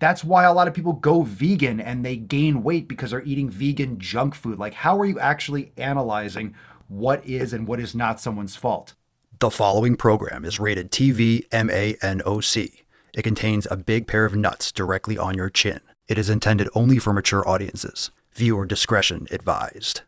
That's why a lot of people go vegan and they gain weight because they're eating vegan junk food. Like, how are you actually analyzing what is and what is not someone's fault? The following program is rated TV MANOC. It contains a big pair of nuts directly on your chin. It is intended only for mature audiences. Viewer discretion advised.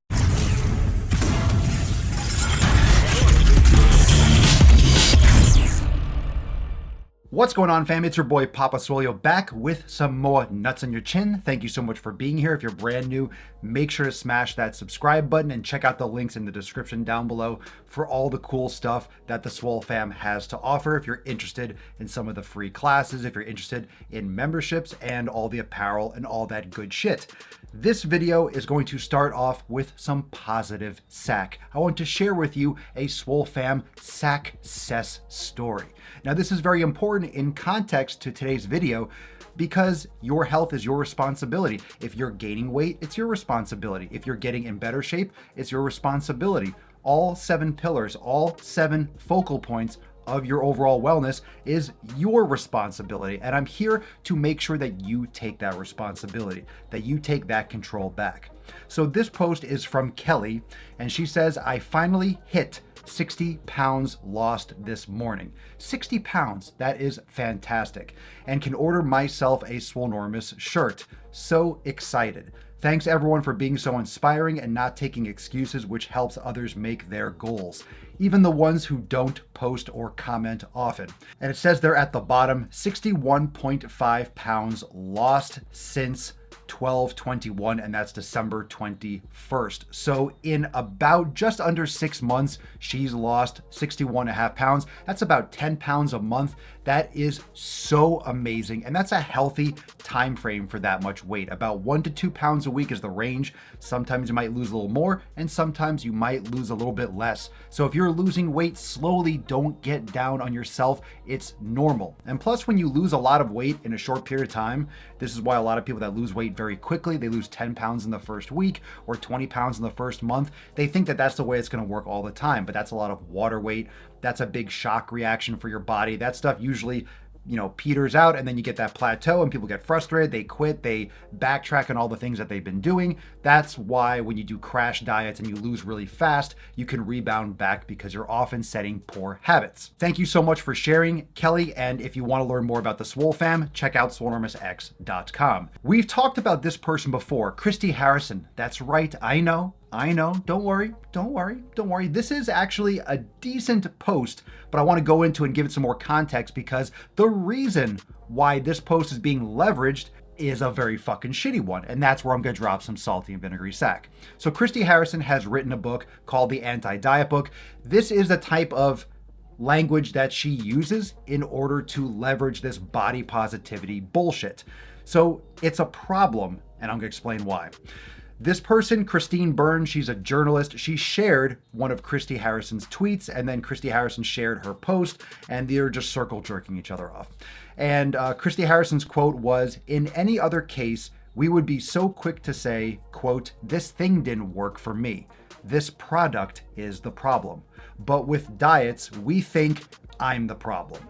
What's going on, fam? It's your boy Papa Swolio back with some more nuts on your chin. Thank you so much for being here. If you're brand new, make sure to smash that subscribe button and check out the links in the description down below for all the cool stuff that the Swole fam has to offer. If you're interested in some of the free classes, if you're interested in memberships and all the apparel and all that good shit. This video is going to start off with some positive sack. I want to share with you a Swole fam sack-cess story. Now, this is very important in context to today's video because your health is your responsibility. If you're gaining weight, it's your responsibility. If you're getting in better shape, it's your responsibility. All 7 pillars, all 7 focal points of your overall wellness is your responsibility. And I'm here to make sure that you take that responsibility, that you take that control back. So this post is from Kelly, and she says, I finally hit 60 pounds lost this morning. 60 pounds, that is fantastic. And can order myself a Swolenormous shirt. So excited. Thanks everyone for being so inspiring and not taking excuses, which helps others make their goals. Even the ones who don't post or comment often. And it says there at the bottom, 61.5 pounds lost since 12/21, and that's December 21st. So in about just under 6 months, she's lost 61.5 pounds. That's about 10 pounds a month. That is so amazing. And that's a healthy time frame for that much weight. About 1 to 2 pounds a week is the range. Sometimes you might lose a little more, and sometimes you might lose a little bit less. So if you're losing weight slowly, don't get down on yourself. It's normal. And plus, when you lose a lot of weight in a short period of time, this is why a lot of people that lose weight very quickly, they lose 10 pounds in the first week or 20 pounds in the first month. They think that that's the way it's going to work all the time, but that's a lot of water weight. That's a big shock reaction for your body. That stuff usually, peters out, and then you get that plateau and people get frustrated, they quit, they backtrack on all the things that they've been doing. That's why when you do crash diets and you lose really fast, you can rebound back because you're often setting poor habits. Thank you so much for sharing, Kelly, and if you want to learn more about the Swole fam, check out swolenormousx.com. We've talked about this person before, Christy Harrison. That's right, I know. Don't worry. This is actually a decent post, but I want to go into and give it some more context because the reason why this post is being leveraged is a very fucking shitty one, and that's where I'm going to drop some salty and vinegary sack. So Christy Harrison has written a book called The Anti-Diet Book. This is the type of language that she uses in order to leverage this body positivity bullshit. So it's a problem, and I'm going to explain why. This person, Christine Byrne, she's a journalist. She shared one of Christy Harrison's tweets, and then Christy Harrison shared her post, and they're just circle jerking each other off. And Christy Harrison's quote was, in any other case, we would be so quick to say, quote, this thing didn't work for me. This product is the problem. But with diets, we think I'm the problem.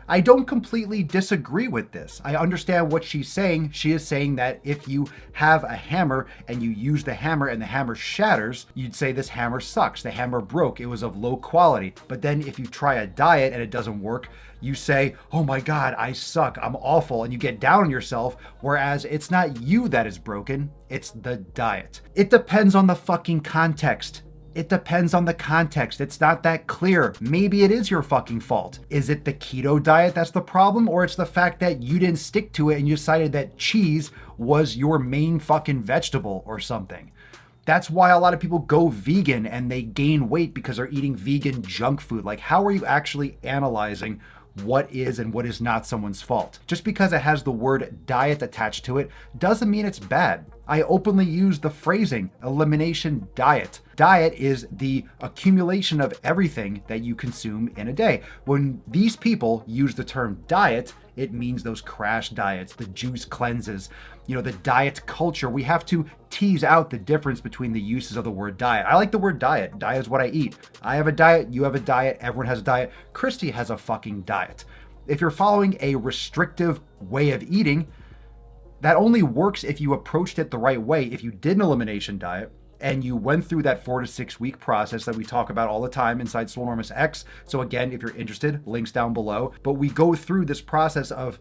I don't completely disagree with this. I understand what she's saying. She is saying that if you have a hammer and you use the hammer and the hammer shatters, you'd say this hammer sucks. The hammer broke. It was of low quality. But then if you try a diet and it doesn't work, you say, oh my God, I suck. I'm awful. And you get down on yourself. Whereas it's not you that is broken. It's the diet. It depends on the fucking context. It depends on the context. It's not that clear. Maybe it is your fucking fault. Is it the keto diet that's the problem? Or it's the fact that you didn't stick to it and you decided that cheese was your main fucking vegetable or something? That's why a lot of people go vegan and they gain weight because they're eating vegan junk food. Like, how are you actually analyzing what is and what is not someone's fault? Just because it has the word diet attached to it doesn't mean it's bad. I openly use the phrasing elimination diet. Diet is the accumulation of everything that you consume in a day. When these people use the term diet, it means those crash diets, the juice cleanses, the diet culture. We have to tease out the difference between the uses of the word diet. I like the word diet. Diet is what I eat. I have a diet, you have a diet, everyone has a diet. Christy has a fucking diet. If you're following a restrictive way of eating, That only works if you approached it the right way. If you did an elimination diet and you went through that 4 to 6 week process that we talk about all the time inside Swolenormous X. So again, if you're interested, links down below. But we go through this process of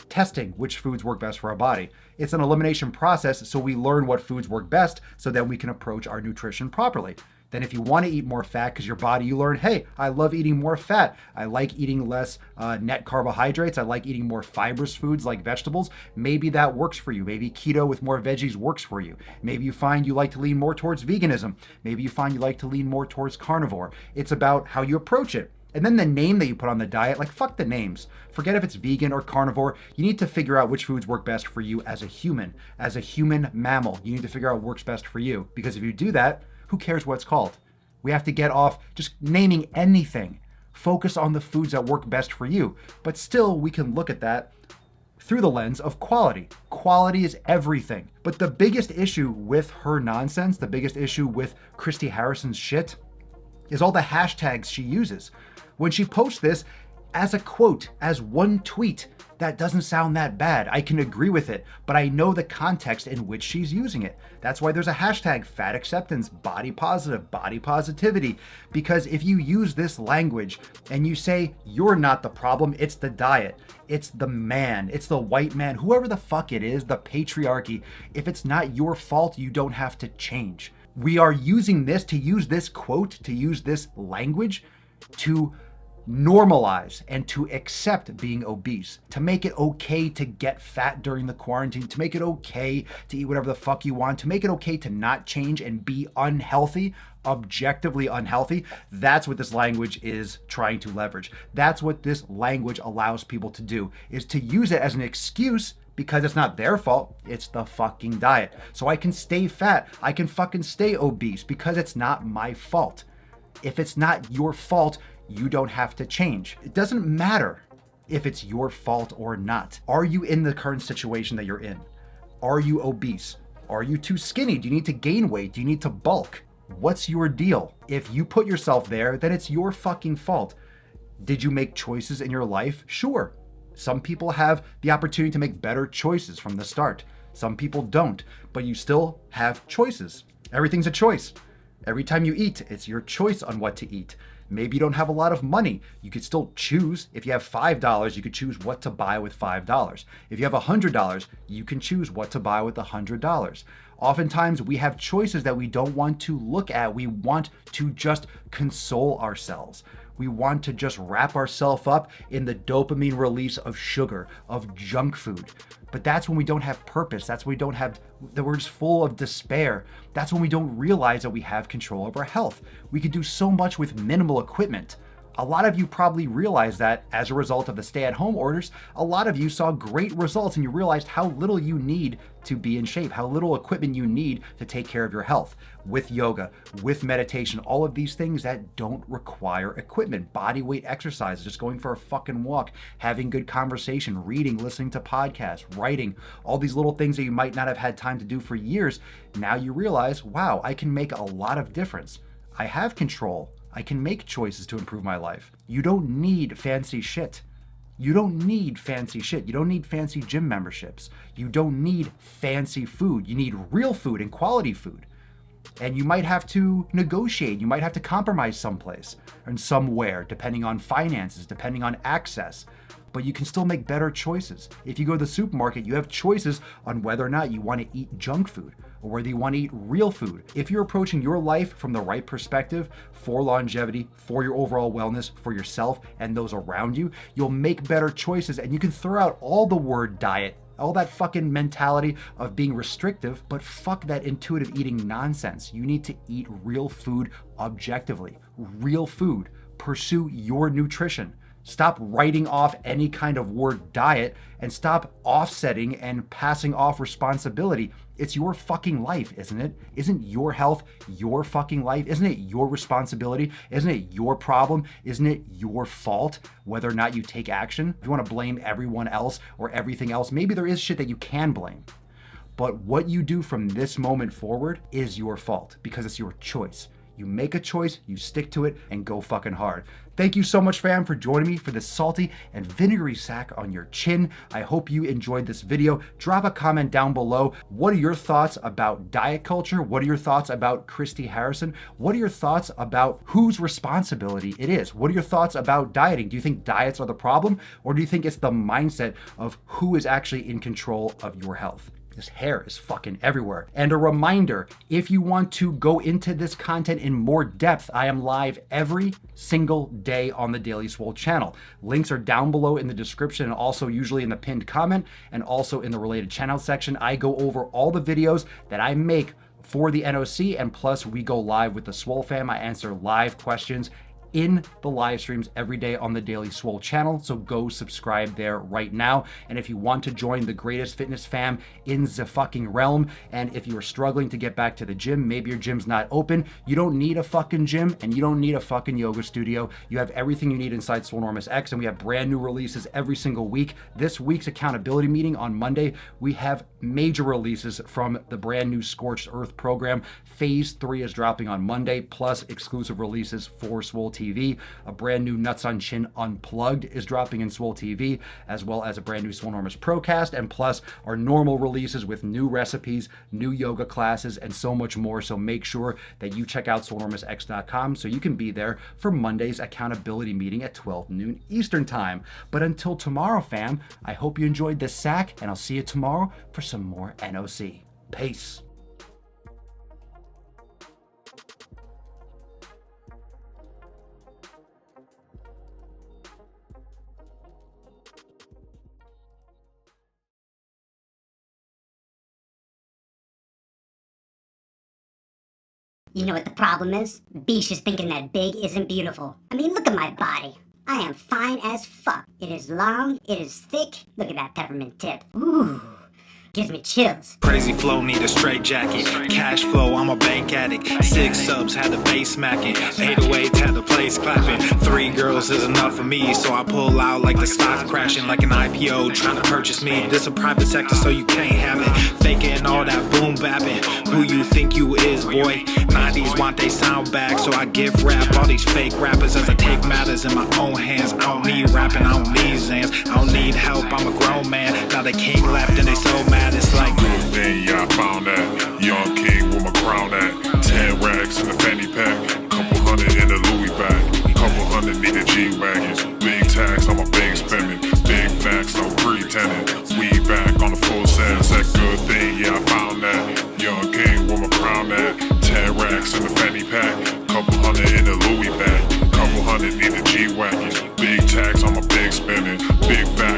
testing which foods work best for our body. It's an elimination process, so we learn what foods work best so that we can approach our nutrition properly. Then if you want to eat more fat because your body, you learn, hey, I love eating more fat. I like eating less net carbohydrates. I like eating more fibrous foods like vegetables. Maybe that works for you. Maybe keto with more veggies works for you. Maybe you find you like to lean more towards veganism. Maybe you find you like to lean more towards carnivore. It's about how you approach it. And then the name that you put on the diet, like fuck the names. Forget if it's vegan or carnivore. You need to figure out which foods work best for you as a human mammal. You need to figure out what works best for you. Because if you do that, who cares what it's called? We have to get off just naming anything. Focus on the foods that work best for you. But still, we can look at that through the lens of quality. Quality is everything. But the biggest issue with her nonsense, the biggest issue with Christy Harrison's shit, is all the hashtags she uses. When she posts this as a quote, as one tweet, that doesn't sound that bad. I can agree with it, but I know the context in which she's using it. That's why there's a hashtag, fat acceptance, body positive, body positivity. Because if you use this language and you say you're not the problem, it's the diet, it's the man, it's the white man, whoever the fuck it is, the patriarchy, if it's not your fault, you don't have to change. We are using this, to use this quote, to use this language, to normalize and to accept being obese, to make it okay to get fat during the quarantine, to make it okay to eat whatever the fuck you want, to make it okay to not change and be unhealthy, objectively unhealthy. That's what this language is trying to leverage. That's what this language allows people to do, is to use it as an excuse because it's not their fault, it's the fucking diet. So I can stay fat, I can fucking stay obese because it's not my fault. If it's not your fault, you don't have to change. It doesn't matter if it's your fault or not. Are you in the current situation that you're in? Are you obese? Are you too skinny? Do you need to gain weight? Do you need to bulk? What's your deal? If you put yourself there, then it's your fucking fault. Did you make choices in your life? Sure. Some people have the opportunity to make better choices from the start. Some people don't, but you still have choices. Everything's a choice. Every time you eat, it's your choice on what to eat. Maybe you don't have a lot of money. You could still choose. If you have $5, you could choose what to buy with $5. If you have $100, you can choose what to buy with $100. Oftentimes, we have choices that we don't want to look at. We want to just console ourselves. We want to just wrap ourselves up in the dopamine release of sugar, of junk food. But that's when we don't have purpose. That's when we don't have, that we're just full of despair. That's when we don't realize that we have control of our health. We could do so much with minimal equipment. A lot of you probably realized that as a result of the stay-at-home orders, a lot of you saw great results and you realized how little you need to be in shape, how little equipment you need to take care of your health. With yoga, with meditation, all of these things that don't require equipment, body weight exercises, just going for a fucking walk, having good conversation, reading, listening to podcasts, writing, all these little things that you might not have had time to do for years. Now you realize, wow, I can make a lot of difference. I have control. I can make choices to improve my life. You don't need fancy shit. You don't need fancy shit. You don't need fancy gym memberships. You don't need fancy food. You need real food and quality food. And you might have to negotiate. You might have to compromise someplace and somewhere, depending on finances, depending on access. But you can still make better choices. If you go to the supermarket, you have choices on whether or not you want to eat junk food or whether you want to eat real food. If you're approaching your life from the right perspective for longevity, for your overall wellness, for yourself and those around you, you'll make better choices and you can throw out all the word diet, all that fucking mentality of being restrictive, but fuck that intuitive eating nonsense. You need to eat real food objectively. Real food. Pursue your nutrition. Stop writing off any kind of word diet and stop offsetting and passing off responsibility. It's your fucking life, isn't it? Isn't your health your fucking life? Isn't it your responsibility? Isn't it your problem? Isn't it your fault whether or not you take action? If you want to blame everyone else or everything else, maybe there is shit that you can blame. But what you do from this moment forward is your fault because it's your choice. You make a choice, you stick to it, and go fucking hard. Thank you so much, fam, for joining me for this salty and vinegary sack on your chin. I hope you enjoyed this video. Drop a comment down below. What are your thoughts about diet culture? What are your thoughts about Christy Harrison? What are your thoughts about whose responsibility it is? What are your thoughts about dieting? Do you think diets are the problem, or do you think it's the mindset of who is actually in control of your health? This hair is fucking everywhere. And a reminder, if you want to go into this content in more depth, I am live every single day on the Daily Swole channel. Links are down below in the description and also usually in the pinned comment and also in the related channel section. I go over all the videos that I make for the NOC, and plus we go live with the Swole fam. I answer live questions in the live streams every day on the Daily Swole channel, so go subscribe there right now. And if you want to join the greatest fitness fam in the fucking realm, and if you are struggling to get back to the gym, maybe your gym's not open, you don't need a fucking gym and you don't need a fucking yoga studio. You have everything you need inside Swolenormous X, and we have brand new releases every single week. This week's accountability meeting on Monday, we have major releases from the brand new Scorched Earth program. Phase 3 is dropping on Monday, plus exclusive releases for Swole TV. A brand new Nuts on Chin Unplugged is dropping in Swole TV, as well as a brand new Swolenormous Procast, and plus our normal releases with new recipes, new yoga classes, and so much more. So make sure that you check out swolenormousx.com so you can be there for Monday's accountability meeting at 12 noon Eastern time. But until tomorrow, fam, I hope you enjoyed this sack, and I'll see you tomorrow for some more NOC. Peace. You know what the problem is? Beesh is thinking that big isn't beautiful. I mean, look at my body. I am fine as fuck. It is long, it is thick. Look at that peppermint tip. Ooh, gives me chills. Crazy flow, need a straight jacket. Cash flow, I'm a bank addict. 6 subs, had the bass smacking. 808, had the place clapping. 3 girls is enough for me, so I pull out like the stock crashing. Like an IPO, trying to purchase me. This a private sector, so you can't have it. Faking all that boom bapping. Who you think you is, boy? 90s want they sound back, so I give rap all these fake rappers as I take matters in my own hands. I don't need rapping, I don't need Zans. I don't need help, I'm a grown man. Now they king left and they so mad, it's like then yeah, I found that young king with my crown at 10 racks in the fanny pack, couple hundred in the Louis bag, couple hundred need a G-Wagon, big tax, I'm a big spending, big facts, no pretending.